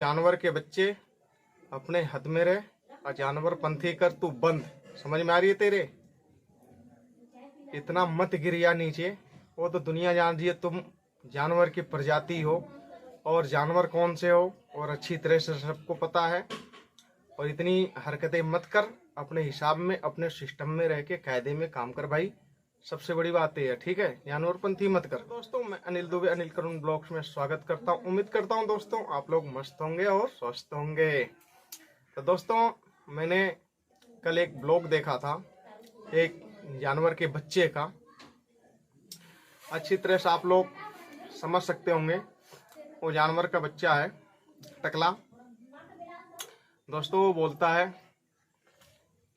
जानवर के बच्चे अपने हद में रहे और जानवर पंथी कर तू बंद। समझ में आ रही है तेरे? इतना मत गिरिया नीचे। वो तो दुनिया जान रही है तुम जानवर की प्रजाति हो और जानवर कौन से हो और अच्छी तरह से सबको पता है। और इतनी हरकतें मत कर, अपने हिसाब में अपने सिस्टम में रह के कायदे में काम कर भाई। सबसे बड़ी बात यह है, ठीक है? जानवरपंथी मत कर। दोस्तों, मैं अनिल दुबे, अनिल करुण ब्लॉग्स में स्वागत करता हूँ। उम्मीद करता हूँ दोस्तों आप लोग मस्त होंगे और स्वस्थ होंगे। तो दोस्तों, मैंने कल एक ब्लॉग देखा था एक जानवर के बच्चे का। अच्छी तरह से आप लोग समझ सकते होंगे। वो जानवर का बच्चा है टकला। दोस्तों, वो बोलता है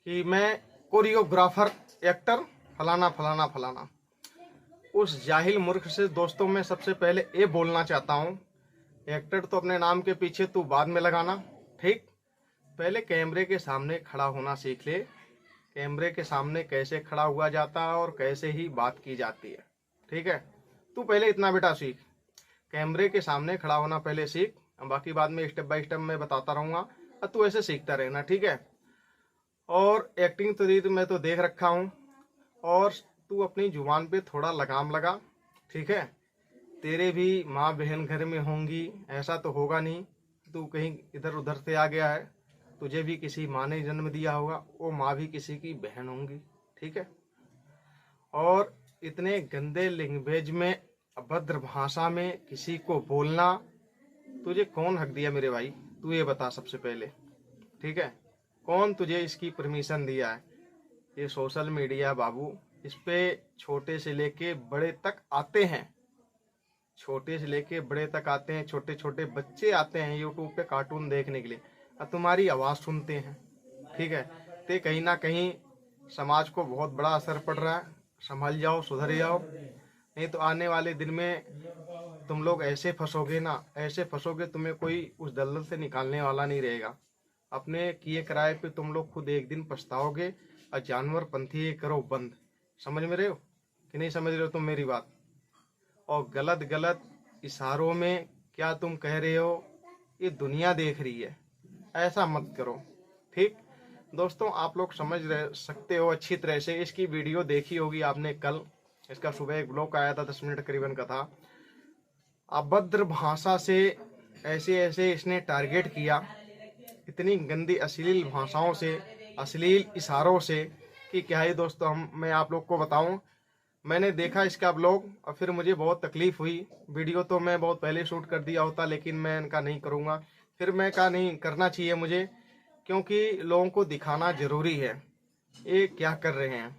कि मैं कोरियोग्राफर, एक्टर, फलाना फलाना फलाना। उस जाहिल मूर्ख से दोस्तों मैं सबसे पहले ये बोलना चाहता हूँ, एक्टर तो अपने नाम के पीछे तू बाद में लगाना, ठीक? पहले कैमरे के सामने खड़ा होना सीख ले। कैमरे के सामने कैसे खड़ा हुआ जाता है और कैसे ही बात की जाती है, ठीक है? तू पहले इतना बेटा सीख। कैमरे के सामने खड़ा होना पहले सीख, बाकी बाद में स्टेप बाय स्टेप मैं बताता रहूँगा और तू ऐसे सीखता रहना, ठीक है? और एक्टिंग तो मैं तो देख रखा हूँ, और तू अपनी जुबान पे थोड़ा लगाम लगा, ठीक है? तेरे भी माँ बहन घर में होंगी, ऐसा तो होगा नहीं तू कहीं इधर उधर से आ गया है। तुझे भी किसी माँ ने जन्म दिया होगा, वो माँ भी किसी की बहन होंगी, ठीक है? और इतने गंदे लैंग्वेज में, अभद्र भाषा में किसी को बोलना तुझे कौन हक दिया मेरे भाई? तू ये बता सबसे पहले, ठीक है? कौन तुझे इसकी परमिशन दिया है? ये सोशल मीडिया बाबू, इस पे छोटे से लेके बड़े तक आते हैं। छोटे से लेके बड़े तक आते हैं, छोटे छोटे बच्चे आते हैं यूट्यूब पे कार्टून देखने के लिए और तुम्हारी आवाज़ सुनते हैं, ठीक है? ते कहीं ना कहीं समाज को बहुत बड़ा असर पड़ रहा है। संभल जाओ, सुधर जाओ, नहीं तो आने वाले दिन में तुम लोग ऐसे फंसोगे ना, ऐसे फंसोगे तुम्हें कोई उस दलदल से निकालने वाला नहीं रहेगा। अपने किए कराए पे तुम लोग खुद एक दिन पछताओगे। और जानवरपंथी करो बंद। समझ में रहे हो कि नहीं समझ रहे हो तुम मेरी बात? और गलत गलत इशारों में क्या तुम कह रहे हो ये दुनिया देख रही है, ऐसा मत करो, ठीक? दोस्तों, आप लोग समझ रह सकते हो अच्छी तरह से। इसकी वीडियो देखी होगी आपने कल, इसका सुबह एक ब्लॉग आया था 10 मिनट करीबन का था। अभद्र भाषा से ऐसे ऐसे इसने टारगेट किया, इतनी गंदी अश्लील भाषाओं से, अश्लील इशारों से कि क्या ही दोस्तों मैं आप लोग को बताऊं। मैंने देखा इसका ब्लॉग और फिर मुझे बहुत तकलीफ हुई। वीडियो तो मैं बहुत पहले शूट कर दिया होता, लेकिन मैं इनका नहीं करूंगा। फिर मैं कहा नहीं करना चाहिए मुझे, क्योंकि लोगों को दिखाना जरूरी है ये क्या कर रहे हैं।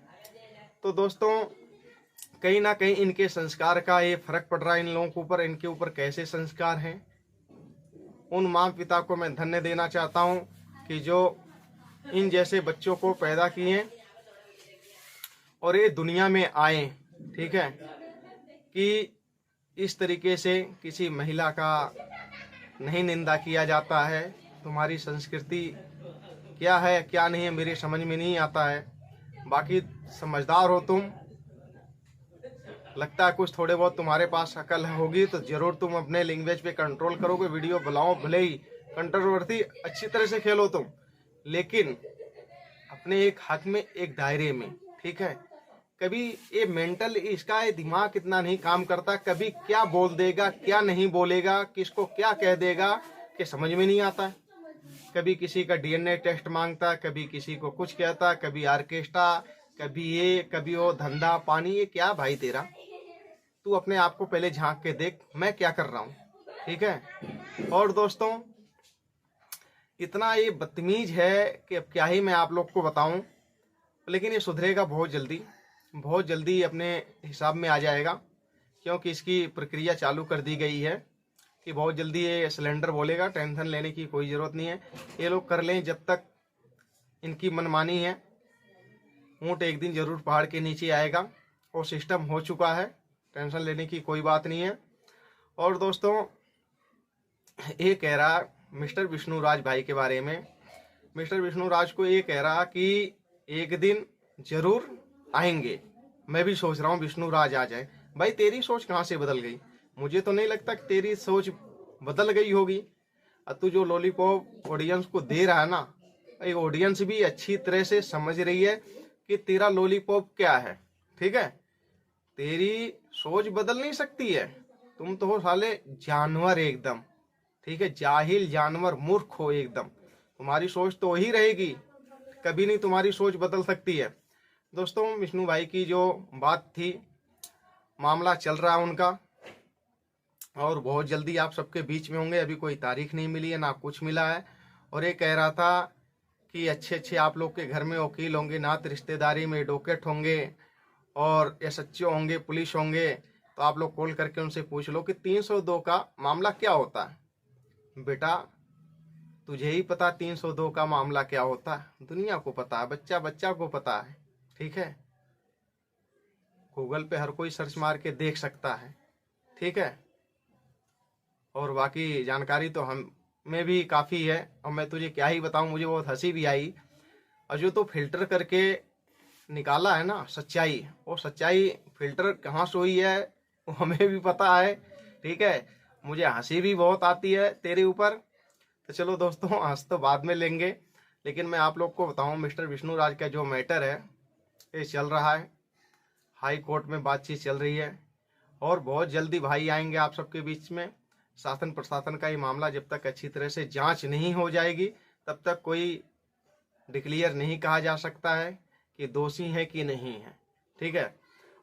तो दोस्तों, कहीं ना कहीं इनके संस्कार का ये फर्क पड़ रहा है इन लोगों के ऊपर। इनके ऊपर कैसे संस्कार हैं। उन माँ पिता को मैं धन्य देना चाहता हूँ कि जो इन जैसे बच्चों को पैदा किए और ये दुनिया में आए, ठीक है? कि इस तरीके से किसी महिला का नहीं निंदा किया जाता है। तुम्हारी संस्कृति क्या है क्या नहीं है मेरी समझ में नहीं आता है। बाकी समझदार हो तुम, लगता है कुछ थोड़े बहुत तुम्हारे पास अकल होगी तो जरूर तुम अपने लैंग्वेज पे कंट्रोल करोगे। वीडियो बनाओ, भले ही कंट्रोवर्सी अच्छी तरह से खेलो तुम, लेकिन अपने एक हक में, एक दायरे में, ठीक है? कभी ये मेंटल इसका ये दिमाग इतना नहीं काम करता, कभी क्या बोल देगा क्या नहीं बोलेगा, किसको क्या कह देगा कि समझ में नहीं आता है। कभी किसी का डीएनए टेस्ट मांगता, कभी किसी को कुछ कहता, कभी ऑर्केस्ट्रा, कभी ये कभी वो, धंधा पानी। ये क्या भाई तेरा? तू अपने आप को पहले झांक के देख मैं क्या कर रहा हूँ, ठीक है? और दोस्तों, इतना ये बदतमीज है कि अब क्या ही मैं आप लोग को बताऊं। लेकिन ये सुधरेगा बहुत जल्दी, बहुत जल्दी अपने हिसाब में आ जाएगा, क्योंकि इसकी प्रक्रिया चालू कर दी गई है कि बहुत जल्दी ये सिलेंडर बोलेगा। टेंशन लेने की कोई ज़रूरत नहीं है, ये लोग कर लें जब तक इनकी मनमानी है। ऊँट एक दिन जरूर पहाड़ के नीचे आएगा, वो सिस्टम हो चुका है, टेंशन लेने की कोई बात नहीं है। और दोस्तों, ये कह रहा मिस्टर विष्णुराज भाई के बारे में, मिस्टर विष्णुराज को ये कह रहा कि एक दिन जरूर आएंगे। मैं भी सोच रहा हूँ विष्णुराज आ जाए। भाई तेरी सोच कहाँ से बदल गई? मुझे तो नहीं लगता कि तेरी सोच बदल गई होगी। और तू जो लॉलीपॉप ऑडियंस को दे रहा है ना, ये ऑडियंस भी अच्छी तरह से समझ रही है कि तेरा लॉलीपॉप क्या है। ठीक है, तेरी सोच बदल नहीं सकती है, तुम तो हो साले जानवर एकदम। ठीक है, जाहिल जानवर, मूर्ख हो एकदम। तुम्हारी सोच तो वही रहेगी, कभी नहीं तुम्हारी सोच बदल सकती है। दोस्तों, विष्णु भाई की जो बात थी, मामला चल रहा है उनका, और बहुत जल्दी आप सबके बीच में होंगे। अभी कोई तारीख नहीं मिली है, ना कुछ मिला है। और ये कह रहा था कि अच्छे अच्छे आप लोग के घर में वकील होंगे, नात रिश्तेदारी में डोकेट होंगे और एसएचओ होंगे, पुलिस होंगे, तो आप लोग कॉल करके उनसे पूछ लो कि 302 का मामला क्या होता है। बेटा, तुझे ही पता 302 का मामला क्या होता है, दुनिया को पता है, बच्चा बच्चा को पता है। ठीक है, गूगल पे हर कोई सर्च मार के देख सकता है। ठीक है, और बाकी जानकारी तो हम में भी काफ़ी है, और मैं तुझे क्या ही बताऊं, मुझे बहुत हंसी भी आई। और जो तो फिल्टर करके निकाला है ना सच्चाई, वो सच्चाई फिल्टर कहाँ से हुई है वो हमें भी पता है। ठीक है, मुझे हंसी भी बहुत आती है तेरे ऊपर। तो चलो दोस्तों, हंस तो बाद में लेंगे, लेकिन मैं आप लोग को बताऊं, मिस्टर विष्णु राज का जो मैटर है ये चल रहा है, हाई कोर्ट में बातचीत चल रही है, और बहुत जल्दी भाई आएंगे आप सबके बीच में। शासन प्रशासन का ये मामला जब तक अच्छी तरह से जांच नहीं हो जाएगी, तब तक कोई डिक्लेयर नहीं कहा जा सकता है कि दोषी है कि नहीं है। ठीक है,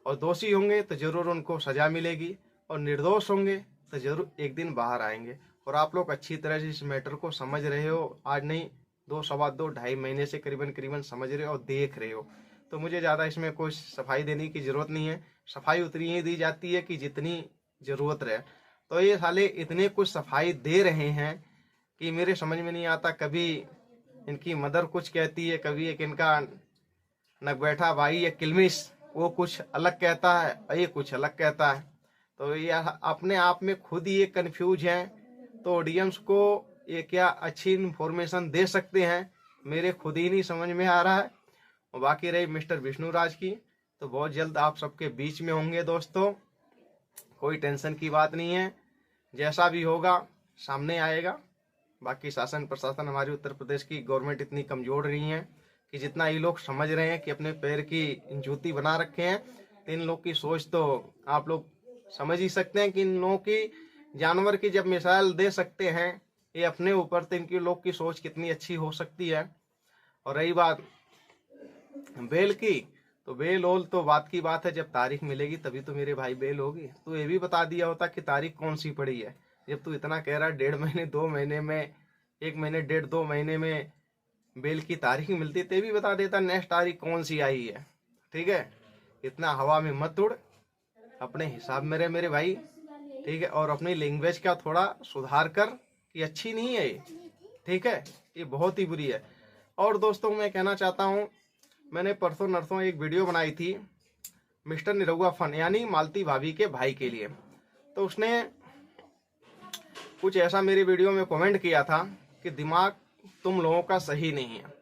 और दोषी होंगे तो जरूर उनको सजा मिलेगी, और निर्दोष होंगे तो जरूर एक दिन बाहर आएंगे। और आप लोग अच्छी तरह से इस मैटर को समझ रहे हो, आज नहीं, 2 सवा 2 ढाई महीने से करीबन करीबन समझ रहे हो और देख रहे हो। तो मुझे ज़्यादा इसमें कोई सफाई देने की ज़रूरत नहीं है, सफाई उतनी ही दी जाती है कि जितनी ज़रूरत रहे। तो ये साले इतने कुछ सफाई दे रहे हैं कि मेरे समझ में नहीं आता, कभी इनकी मदर कुछ कहती है, कभी एक इनका नगबैठा भाई या किलमिश वो कुछ अलग कहता है, और ये कुछ अलग कहता है। तो ये अपने आप में खुद ही ये कन्फ्यूज हैं। तो ऑडियंस को ये क्या अच्छी इन्फॉर्मेशन दे सकते हैं, मेरे खुद ही नहीं समझ में आ रहा है। और बाकी रही मिस्टर विष्णु राज की, तो बहुत जल्द आप सबके बीच में होंगे दोस्तों, कोई टेंशन की बात नहीं है, जैसा भी होगा सामने आएगा। बाकी शासन प्रशासन, हमारी उत्तर प्रदेश की गवर्नमेंट इतनी कमजोर नहीं है कि जितना ये लोग समझ रहे हैं कि अपने पैर की जूती बना रखे हैं, तो इन लोग की सोच तो आप लोग समझ ही सकते हैं कि इन लोगों की, जानवर की जब मिसाल दे सकते हैं ये अपने ऊपर, तो इनकी लोग की सोच कितनी अच्छी हो सकती है। और रही बात बेल की, तो बेल ओल तो बात की बात है, जब तारीख मिलेगी तभी तो मेरे भाई बेल होगी। तो ये भी बता दिया होता कि तारीख कौन सी पड़ी है। जब तू इतना कह रहा है 1.5 महीने 2 महीने में, 1 महीने 1.5-2 महीने में बेल की तारीख मिलती, ते भी बता देता नेक्स्ट तारीख कौन सी आई है। ठीक है, इतना हवा में मत उड़, अपने हिसाब में रहे मेरे भाई। ठीक है, और अपनी लैंग्वेज का थोड़ा सुधार कर, कि अच्छी नहीं है ये। ठीक है, ये बहुत ही बुरी है। और दोस्तों, मैं कहना चाहता हूँ, मैंने परसों नरसों एक वीडियो बनाई थी मिस्टर निरहुआ फन, यानी मालती भाभी के भाई के लिए। तो उसने कुछ ऐसा मेरे वीडियो में कमेंट किया था कि दिमाग तुम लोगों का सही नहीं है।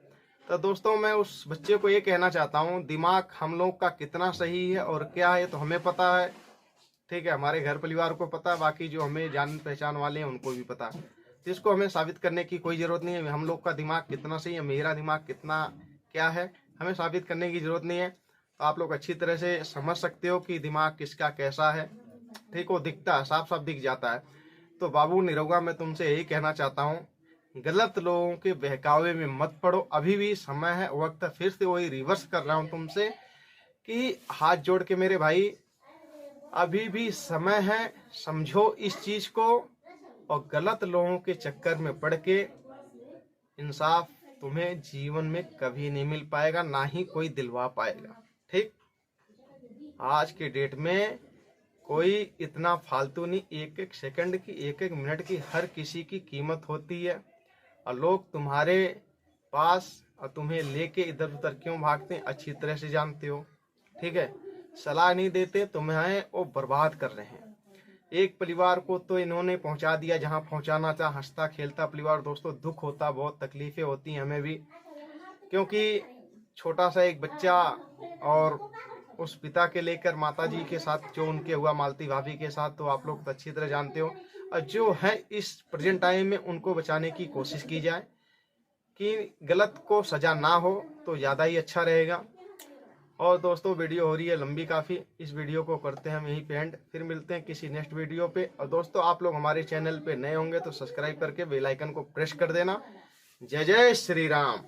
तो दोस्तों, मैं उस बच्चे को ये कहना चाहता हूँ, दिमाग हम लोग का कितना सही है और क्या है तो हमें पता है। ठीक है, हमारे घर परिवार को पता है, बाकी जो हमें जान पहचान वाले हैं उनको भी पता है। तो इसको हमें साबित करने की कोई ज़रूरत नहीं है, हम लोग का दिमाग कितना सही है, मेरा दिमाग कितना क्या है, हमें साबित करने की ज़रूरत नहीं है। तो आप लोग अच्छी तरह से समझ सकते हो कि दिमाग किसका कैसा है। ठीक, वो दिखता है, साफ साफ दिख जाता है। तो बाबू निरहुआ, मैं तुमसे यही कहना चाहता हूँ, गलत लोगों के बहकावे में मत पड़ो, अभी भी समय है, वक्त है। फिर से वही रिवर्स कर रहा हूँ तुमसे कि हाथ जोड़ के मेरे भाई, अभी भी समय है, समझो इस चीज को। और गलत लोगों के चक्कर में पड़ के इंसाफ तुम्हें जीवन में कभी नहीं मिल पाएगा, ना ही कोई दिलवा पाएगा। ठीक, आज के डेट में कोई इतना फालतू नहीं, एक एक सेकंड की, एक एक मिनट की हर किसी की कीमत होती है। और लोग तुम्हारे पास और तुम्हें लेके इधर उधर क्यों भागते हैं, अच्छी तरह से जानते हो। ठीक है, सलाह नहीं देते, तुम्हें वो बर्बाद कर रहे हैं। एक परिवार को तो इन्होंने पहुंचा दिया जहां पहुंचाना था, हंसता खेलता परिवार। दोस्तों, दुख होता, बहुत तकलीफें होती हैं हमें भी, क्योंकि छोटा सा एक बच्चा, और उस पिता के लेकर माता जी के साथ जो उनके हुआ, मालती भाभी के साथ, तो आप लोग तो अच्छी तरह जानते हो। और जो है इस प्रेजेंट टाइम में उनको बचाने की कोशिश की जाए कि गलत को सजा ना हो तो ज़्यादा ही अच्छा रहेगा। और दोस्तों वीडियो हो रही है लंबी काफ़ी, इस वीडियो को करते हैं हम यहीं पे एंड, फिर मिलते हैं किसी नेक्स्ट वीडियो पे। और दोस्तों आप लोग हमारे चैनल पे नए होंगे तो सब्सक्राइब करके बेल आइकन को प्रेस कर देना। जय जय श्री राम।